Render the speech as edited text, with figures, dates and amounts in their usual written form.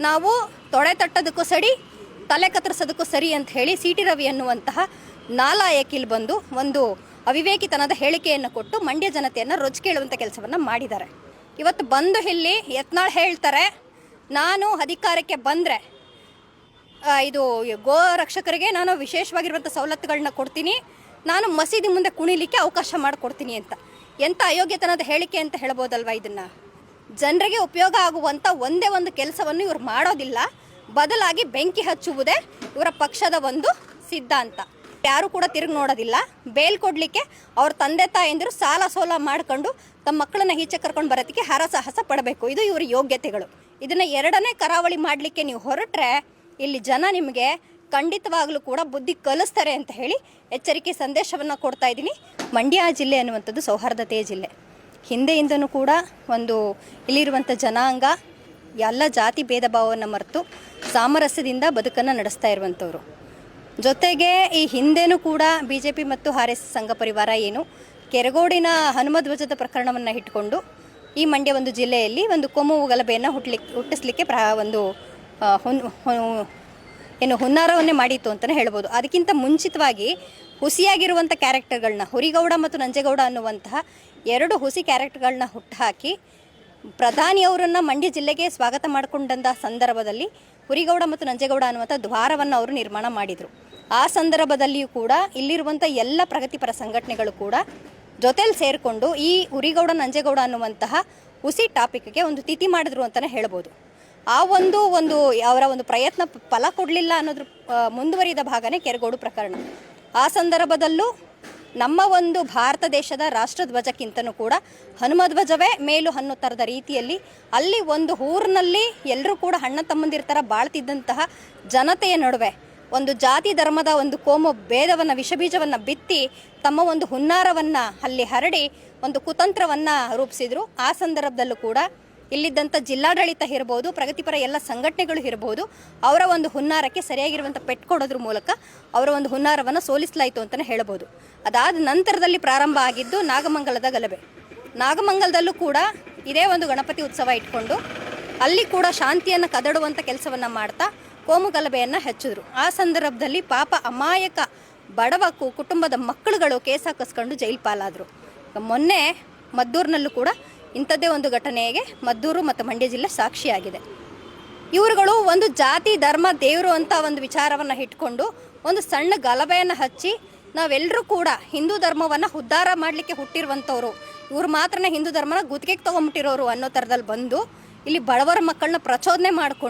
ನಾವು ತೊಡೆ ತಟ್ಟೋದಕ್ಕೂ ಸರಿ, ತಲೆ ಕತ್ತರಿಸೋದಕ್ಕೂ ಸರಿ ಅಂತ ಹೇಳಿ ಸಿ ಟಿ ರವಿ ಅನ್ನುವಂತಹ ನಾಲಾಯಕಿಲ್ ಬಂದು ಒಂದು ಅವಿವೇಕಿತನದ ಹೇಳಿಕೆಯನ್ನು ಕೊಟ್ಟು ಮಂಡ್ಯ ಜನತೆಯನ್ನು ರೊಚ್ಚಿಗೇಳುವಂಥ ಕೆಲಸವನ್ನು ಮಾಡಿದ್ದಾರೆ. ಇವತ್ತು ಬಂದು ಇಲ್ಲಿ ಯತ್ನಾಳ್ ಹೇಳ್ತಾರೆ, ನಾನು ಅಧಿಕಾರಕ್ಕೆ ಬಂದರೆ ಇದು ಗೋ ರಕ್ಷಕರಿಗೆ ನಾನು ವಿಶೇಷವಾಗಿರುವಂಥ ಸವಲತ್ತುಗಳನ್ನ ಕೊಡ್ತೀನಿ, ನಾನು ಮಸೀದಿ ಮುಂದೆ ಕುಣಿಲಿಕ್ಕೆ ಅವಕಾಶ ಮಾಡಿಕೊಡ್ತೀನಿ ಅಂತ. ಎಂಥ ಅಯೋಗ್ಯತನದ ಹೇಳಿಕೆ ಅಂತ ಹೇಳ್ಬೋದಲ್ವ. ಇದನ್ನು ಜನರಿಗೆ ಉಪಯೋಗ ಆಗುವಂಥ ಒಂದೇ ಒಂದು ಕೆಲಸವನ್ನು ಇವರು ಮಾಡೋದಿಲ್ಲ, ಬದಲಾಗಿ ಬೆಂಕಿ ಹಚ್ಚುವುದೇ ಇವರ ಪಕ್ಷದ ಒಂದು ಸಿದ್ಧಾಂತ. ಯಾರು ಕೂಡ ತಿರುಗಿ ನೋಡೋದಿಲ್ಲ. ಬೇಲ್ ಕೊಡಲಿಕ್ಕೆ ಅವ್ರ ತಂದೆ ತಾಯಂದಿರು ಸಾಲ ಸೋಲ ಮಾಡ್ಕೊಂಡು ತಮ್ಮ ಮಕ್ಕಳನ್ನ ಈಚೆ ಕರ್ಕೊಂಡು ಬರೋದಕ್ಕೆ ಹರಸಾಹಸ ಪಡಬೇಕು. ಇದು ಇವರ ಯೋಗ್ಯತೆಗಳು. ಇದನ್ನು ಎರಡನೇ ಕರಾವಳಿ ಮಾಡಲಿಕ್ಕೆ ನೀವು ಹೊರಟ್ರೆ ಇಲ್ಲಿ ಜನ ನಿಮಗೆ ಖಂಡಿತವಾಗಲೂ ಕೂಡ ಬುದ್ಧಿ ಕಲಿಸ್ತಾರೆ ಅಂತ ಹೇಳಿ ಎಚ್ಚರಿಕೆ ಸಂದೇಶವನ್ನು ಕೊಡ್ತಾ ಇದ್ದೀನಿ. ಮಂಡ್ಯ ಜಿಲ್ಲೆ ಅನ್ನುವಂಥದ್ದು ಸೌಹಾರ್ದತೆಯ ಜಿಲ್ಲೆ. ಹಿಂದೆಯಿಂದನೂ ಕೂಡ ಒಂದು ಇಲ್ಲಿರುವಂಥ ಜನಾಂಗ ಎಲ್ಲ ಜಾತಿ ಭೇದ ಭಾವವನ್ನು ಮರೆತು ಸಾಮರಸ್ಯದಿಂದ ಬದುಕನ್ನು ನಡೆಸ್ತಾ ಇರುವಂಥವ್ರು. ಜೊತೆಗೆ ಈ ಹಿಂದೆನೂ ಕೂಡ BJP ಮತ್ತು RSS ಸಂಘ ಪರಿವಾರ ಏನು ಕೆರಗೋಡಿನ ಹನುಮಧ್ವಜದ ಪ್ರಕರಣವನ್ನು ಇಟ್ಕೊಂಡು ಈ ಮಂಡ್ಯ ಒಂದು ಜಿಲ್ಲೆಯಲ್ಲಿ ಒಂದು ಕೋಮು ಗಲಭೆಯನ್ನು ಹುಟ್ಟಿಸ್ಲಿಕ್ಕೆ ಒಂದು ಹುನ್ನಾರವನ್ನೇ ಮಾಡಿತ್ತು ಅಂತಲೇ ಹೇಳ್ಬೋದು. ಅದಕ್ಕಿಂತ ಮುಂಚಿತವಾಗಿ ಹುಸಿಯಾಗಿರುವಂಥ ಕ್ಯಾರೆಕ್ಟರ್ಗಳನ್ನ ಹುರಿಗೌಡ ಮತ್ತು ನಂಜೇಗೌಡ ಅನ್ನುವಂತಹ ಎರಡು ಹುಸಿ ಕ್ಯಾರೆಕ್ಟರ್ಗಳನ್ನ ಹುಟ್ಟುಹಾಕಿ ಪ್ರಧಾನಿಯವರನ್ನು ಮಂಡ್ಯ ಜಿಲ್ಲೆಗೆ ಸ್ವಾಗತ ಮಾಡಿಕೊಂಡಂಥ ಸಂದರ್ಭದಲ್ಲಿ ಹುರಿಗೌಡ ಮತ್ತು ನಂಜೇಗೌಡ ಅನ್ನುವಂಥ ದ್ವಾರವನ್ನು ಅವರು ನಿರ್ಮಾಣ ಮಾಡಿದರು. ಆ ಸಂದರ್ಭದಲ್ಲಿಯೂ ಕೂಡ ಇಲ್ಲಿರುವಂಥ ಎಲ್ಲ ಪ್ರಗತಿಪರ ಸಂಘಟನೆಗಳು ಕೂಡ ಜೊತೆಲಿ ಸೇರಿಕೊಂಡು ಈ ಹುರಿಗೌಡ ನಂಜೇಗೌಡ ಅನ್ನುವಂತಹ ಹುಸಿ ಟಾಪಿಕ್ಗೆ ಒಂದು ತಿಥಿ ಮಾಡಿದ್ರು ಅಂತಲೇ ಹೇಳ್ಬೋದು. ಆ ಒಂದು ಅವರ ಒಂದು ಪ್ರಯತ್ನ ಫಲ ಕೊಡಲಿಲ್ಲ ಅನ್ನೋದ್ರ ಮುಂದುವರಿದ ಭಾಗನೇ ಕೆರಗೋಡು ಪ್ರಕರಣ. ಆ ಸಂದರ್ಭದಲ್ಲೂ ನಮ್ಮ ಒಂದು ಭಾರತ ದೇಶದ ರಾಷ್ಟ್ರಧ್ವಜಕ್ಕಿಂತನೂ ಕೂಡ ಹನುಮಧ್ವಜವೇ ಮೇಲು ಅನ್ನೋ ಥರದ ರೀತಿಯಲ್ಲಿ ಅಲ್ಲಿ ಒಂದು ಊರಿನಲ್ಲಿ ಎಲ್ಲರೂ ಕೂಡ ಅಣ್ಣ ತಮ್ಮಂದಿರ ಥರ ಬಾಳ್ತಿದ್ದಂತಹ ಜನತೆಯ ನಡುವೆ ಒಂದು ಜಾತಿ ಧರ್ಮದ ಒಂದು ಕೋಮು ಭೇದವನ್ನು ವಿಷಬೀಜವನ್ನು ಬಿತ್ತಿ ತಮ್ಮ ಒಂದು ಹುನ್ನಾರವನ್ನು ಅಲ್ಲಿ ಹರಡಿ ಒಂದು ಕುತಂತ್ರವನ್ನು ರೂಪಿಸಿದರು. ಆ ಸಂದರ್ಭದಲ್ಲೂ ಕೂಡ ಇಲ್ಲಿದ್ದಂಥ ಜಿಲ್ಲಾಡಳಿತ ಇರ್ಬೋದು, ಪ್ರಗತಿಪರ ಎಲ್ಲ ಸಂಘಟನೆಗಳು ಇರ್ಬೋದು, ಅವರ ಒಂದು ಹುನ್ನಾರಕ್ಕೆ ಸರಿಯಾಗಿರುವಂಥ ಪೆಟ್ಟು ಕೊಡೋದ್ರ ಮೂಲಕ ಅವರ ಒಂದು ಹುನ್ನಾರವನ್ನು ಸೋಲಿಸಲಾಯಿತು ಅಂತಲೇ ಹೇಳ್ಬೋದು. ಅದಾದ ನಂತರದಲ್ಲಿ ಪ್ರಾರಂಭ ಆಗಿದ್ದು ನಾಗಮಂಗಲದ ಗಲಭೆ. ನಾಗಮಂಗಲದಲ್ಲೂ ಕೂಡ ಇದೇ ಒಂದು ಗಣಪತಿ ಉತ್ಸವ ಇಟ್ಕೊಂಡು ಅಲ್ಲಿ ಕೂಡ ಶಾಂತಿಯನ್ನು ಕದಡುವಂಥ ಕೆಲಸವನ್ನು ಮಾಡ್ತಾ ಕೋಮು ಗಲಭೆಯನ್ನು ಹೆಚ್ಚಿದ್ರು. ಆ ಸಂದರ್ಭದಲ್ಲಿ ಪಾಪ ಅಮಾಯಕ ಬಡವ ಕುಟುಂಬದ ಮಕ್ಕಳುಗಳು ಕೇಸ್ ಹಾಕಿಸ್ಕೊಂಡು ಜೈಲು ಪಾಲಾದರು. ಮೊನ್ನೆ ಮದ್ದೂರಿನಲ್ಲೂ ಕೂಡ ಇಂಥದ್ದೇ ಒಂದು ಘಟನೆಗೆ ಮದ್ದೂರು ಮತ್ತು ಮಂಡ್ಯ ಜಿಲ್ಲೆ ಸಾಕ್ಷಿಯಾಗಿದೆ. ಇವರುಗಳು ಒಂದು ಜಾತಿ ಧರ್ಮ ದೇವರು ಅಂತ ಒಂದು ವಿಚಾರವನ್ನು ಇಟ್ಕೊಂಡು ಒಂದು ಸಣ್ಣ ಗಲಭೆಯನ್ನು ಹಚ್ಚಿ ನಾವೆಲ್ಲರೂ ಕೂಡ ಹಿಂದೂ ಧರ್ಮವನ್ನು ಉದ್ಧಾರ ಮಾಡಲಿಕ್ಕೆ ಹುಟ್ಟಿರುವಂಥವ್ರು, ಇವರು ಮಾತ್ರನೇ ಹಿಂದೂ ಧರ್ಮನ ಗುತ್ತಿಗೆಗೆ ತೊಗೊಂಬಿಟ್ಟಿರೋರು ಅನ್ನೋ ಥರದಲ್ಲಿ ಬಂದು ಇಲ್ಲಿ ಬಡವರ ಮಕ್ಕಳನ್ನ ಪ್ರಚೋದನೆ ಮಾಡಿಕೊಂಡು